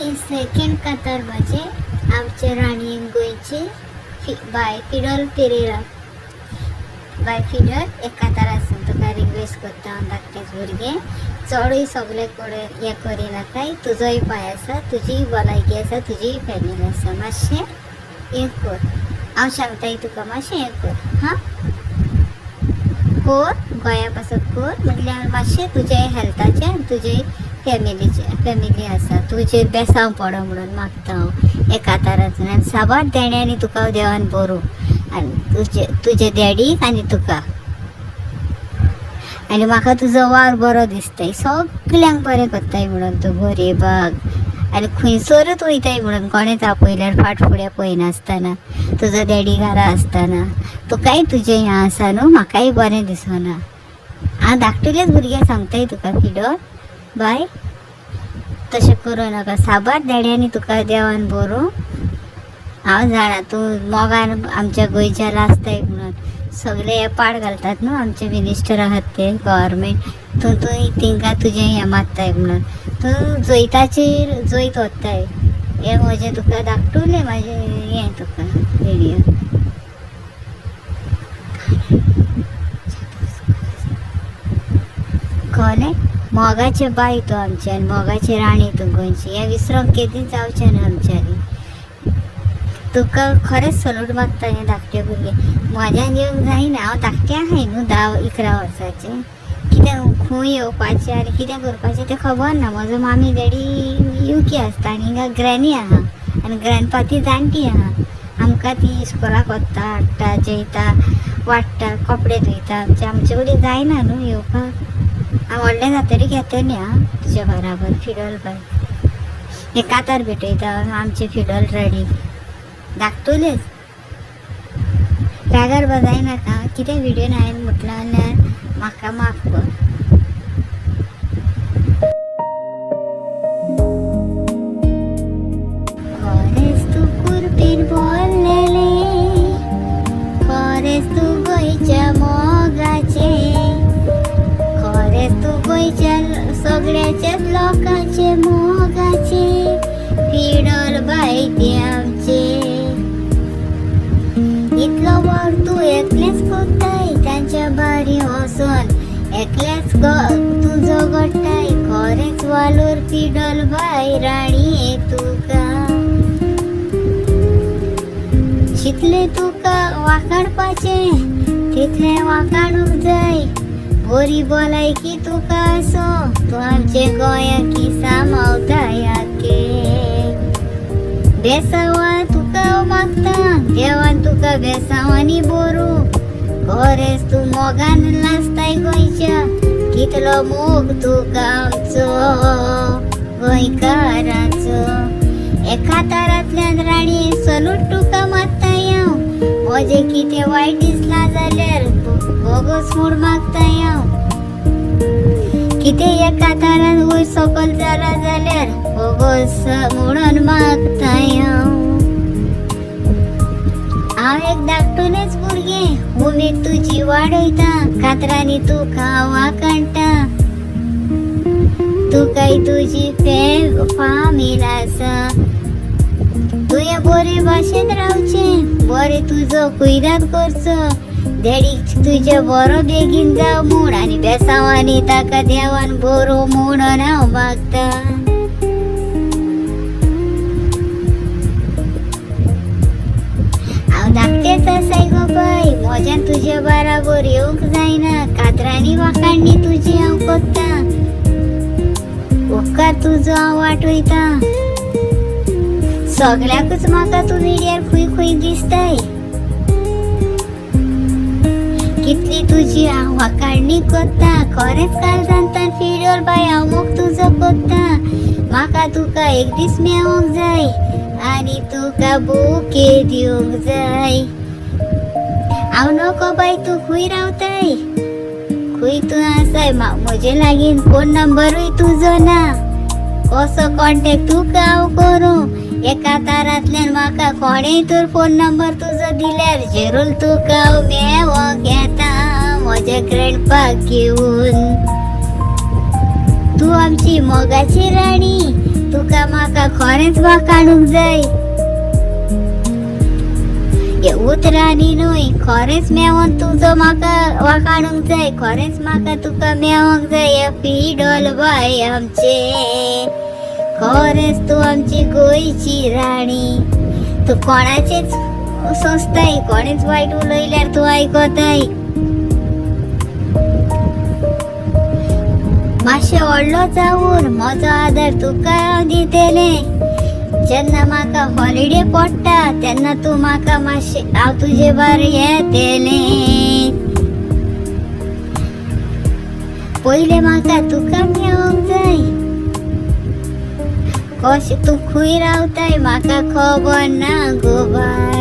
Second कातार बाजे आमचे राणी गोंयचे बाय फिडल पेरेरा बाय फिडल एक कातार आसून तुका रिक्वेस्ट करता हांव धाकटेच भुरगे चडूय सगळे कडेन हें करिनाकाय तुजोय पांय आसा तुजीय भलायकी आसा तुजीय फॅमिली आसा मातशें हें कर हांव सांगताय तुका मातशें हें कर हां कर गोंया पासून कर म्हटल्यार मातशें तुजे हेल्थाचें आनी तुजे फॅमिली आसा तुजेर बेसांव पडो म्हणून मागता हांव एका कातारांतल्यान आनी साबार देण्यानी तुका देवान बरो आनी तुजे डॅडीक आनी तुका आनी म्हाका तुजो वार बरो दिसताय सगल्यांक बरें करताय म्हणून तूं बरी बाग आनी खंयसरूच वयताय म्हणून कोणेच आपयल्यार फाट फुडें पळयनासतना तुजो डॅडी घरा आसतना तुकाय तुजें हें आसा न्हू म्हाकाय बरें दिसना हांव धाकटेलेच भुरग्यांक सांगताय तुका फिडो बाय तशें करूं नाका साबार देड्यांनी तुका देवान बरो हांव जाणा तूं मोगान आमच्या गोंयच्या लासताय म्हणून सगळे हे पाड घालतात न्हू आमचे मिनिस्टर आहात ते गव्हर्मेंट तूं तांकां तुजें हें मागताय म्हणून तूं जैताचेर जैत वताय हें म्हजें तुका धाकटुलें म्हाजें हें तुका व्हिडियो कळ्ळें मोगाचे बाय तो आमचे आनी मोगाची राणी तूं गोंयची हें विसरोंक केदींच जावचें ना आमच्यांनी तुका खरेंच सलूट मागता हें धाकटे भुरगे म्हाज्यान येवंक जायना हांव धाकटें आहाय न्हू 10-11 वर्साचें कितें खंय येवपाचें आनी कितें करपाचें तें खबर ना म्हजो मामी डॅडी UK आसता आनी हिंगा ग्रॅनी आहा आनी ग्रॅनपा ती जाणटी आहा आमकां ती इस्कोलाक व्हरता हाडटा जेयता वाडटा कपडे धुयता आमचे कडेन जायना न्हू येवपाक हांव व्हडलें जातरीच येतलें आं तुज्या बराबर फिडल बाय हे कातार भेटयता आमचे फिडल रेडी धाकटुलेच रागार बजाय नाका कितें व्हिडिओन हांवें म्हटलां जाल्यार म्हाका माफ कर खरेंच तूं कुर्बीर बोल्लेलें खरेंच तूं गोंयच्या मोगाचें खरेंच तूं गोंयच्या सगळ्याच्याच लोकांचे मोगाचे फिडल बाय ते आमचे इतलो वर तूं एकलेंच कोत्ताय तांच्या बारी वचून एकलेंच तुजो घडटाय खरेंच वालोर फिडल बाय राणी तुका जितलें तुका वाखाणपाचें तितलें वाखाणूंक जाय बरी भलायकी तुका आसो तूं आमचे गोंयाक सांबाळटा याके बेसांवां तुका मागता देवान तुका बेसांवांनी बरो खरेंच तूं मोगान नाचताय गोंयच्या कितलो मोग तुका आमचो गोंयकारांचो एका कातारांतल्यान राणी सलूट तुका मागताय हांव म्हजें कितें वायट दिसलां जाल्यार बोगस मूड मागताय हांव कितें एका कातारान वयर सकयल जाला जाल्यार बोगस म्हणून मागताय हांव एक धाकटुलेंच भुरगें उमेद तुजी वाडयता कातरांनी तुका वाखाणटा तुकाय तुजी फामील आसा तुवें बरे भाशेन रावचें बरें तुजो कुयदाद करचो डॅडीक तुजे बरो बेगीन जाव म्हूण आनी बेसांवांनी ताका देवान बरो म्हणून हांव मागता हांव धाकटेंच आसाय गो बाय म्हज्यान तुजे बराबर येवंक जायना कातरांनी वाखाणणी तुजी हांव कोत्ता उपकार तुजो हांव वाटयता सगळ्याकूच म्हाका तूं मिडियार खूंय खूंय दिसताय कितली तुजी हांव वाखाणणी कोत्ता खरेंच काळजांतल्यान फिडल बाय हांव मोग तुजो कोत्ता म्हाका तुका एक दीस मेळोंक जाय आनी तुका बुके दिवंक जाय हांव नोको बाय तूं खूंय रावताय खूंय तूं आसाय म्हजे लागीं फोन नंबरूय तुजो ना कसो कॉन्टेक्ट तुका हांव करूं एका कातारांतल्यान म्हाका कोणेय तर फोन नंबर तुजो दिल्यार जरूर तुका हांव मेळोंक येता म्हज्या ग्रँडपाक घेवन तूं आमची मोगाची राणी तुका म्हाका खरेंच वाकाणूक जाय. हे उतरांनी न्हय, खरेंच मेवोन तुजो म्हाका वाकाणूक जाय. खरेंच म्हाका तुका मेवोंक जाय पिडोल बाय आमचे. खरेंच तूं आमची गोंयची राणी. तूं कोणाचेच सोंसताय, कोणेच वायट उलयल्यार तूं आयकताय. मातशें व्हडलो जावन म्हजो आदार तुका हांव दितलें. जेन्ना म्हाका हॉलिडे पडटा तेन्ना तूं म्हाका मातशें हांव तुजे बार येतलें. पयलें म्हाका तुका मेवोंक जाय. कशें तूं खंय रावताय म्हाका खबर ना गो बाय.